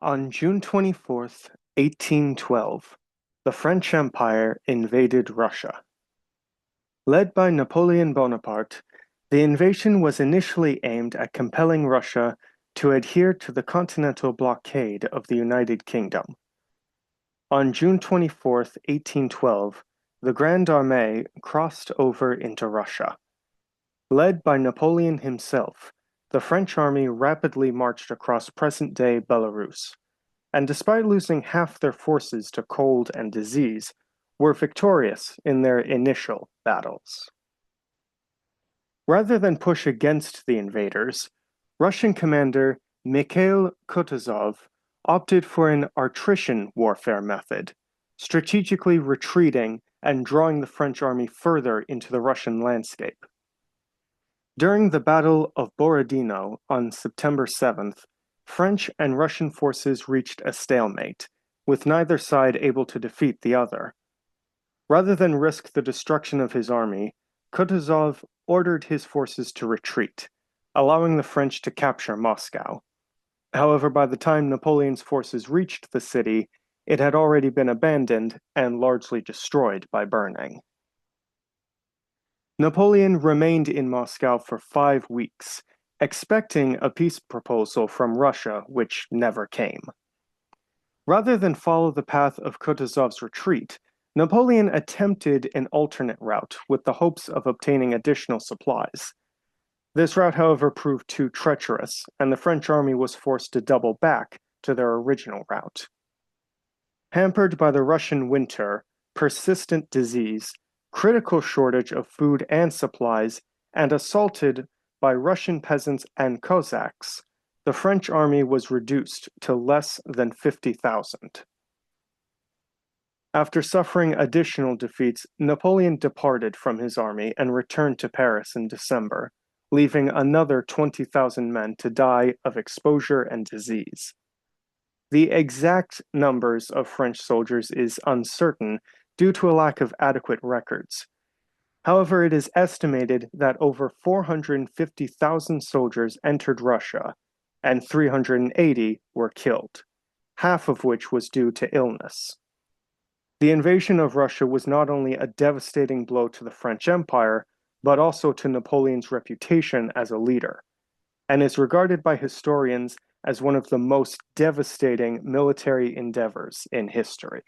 On June 24th, 1812, the French Empire invaded Russia. Led by Napoleon Bonaparte, the invasion was initially aimed at compelling Russia to adhere to the continental blockade of the United Kingdom. On June 24th, 1812, the Grande Armée crossed over into Russia. Led by Napoleon himself, the French army rapidly marched across present-day Belarus, and despite losing half their forces to cold and disease, were victorious in their initial battles. Rather than push against the invaders, Russian commander Mikhail Kutuzov opted for an attrition warfare method, strategically retreating and drawing the French army further into the Russian landscape. During the Battle of Borodino on September 7th, French and Russian forces reached a stalemate, with neither side able to defeat the other. Rather than risk the destruction of his army, Kutuzov ordered his forces to retreat, allowing the French to capture Moscow. However, by the time Napoleon's forces reached the city, it had already been abandoned and largely destroyed by burning. Napoleon remained in Moscow for 5 weeks, expecting a peace proposal from Russia, which never came. Rather than follow the path of Kutuzov's retreat, Napoleon attempted an alternate route with the hopes of obtaining additional supplies. This route, however, proved too treacherous, and the French army was forced to double back to their original route. Hampered by the Russian winter, persistent disease, critical shortage of food and supplies, and assaulted by Russian peasants and Cossacks, the French army was reduced to less than 50,000. After suffering additional defeats, Napoleon departed from his army and returned to Paris in December, leaving another 20,000 men to die of exposure and disease. The exact numbers of French soldiers is uncertain due to a lack of adequate records. However, it is estimated that over 450,000 soldiers entered Russia, and 380 were killed, half of which was due to illness. The invasion of Russia was not only a devastating blow to the French Empire, but also to Napoleon's reputation as a leader, and is regarded by historians as one of the most devastating military endeavors in history.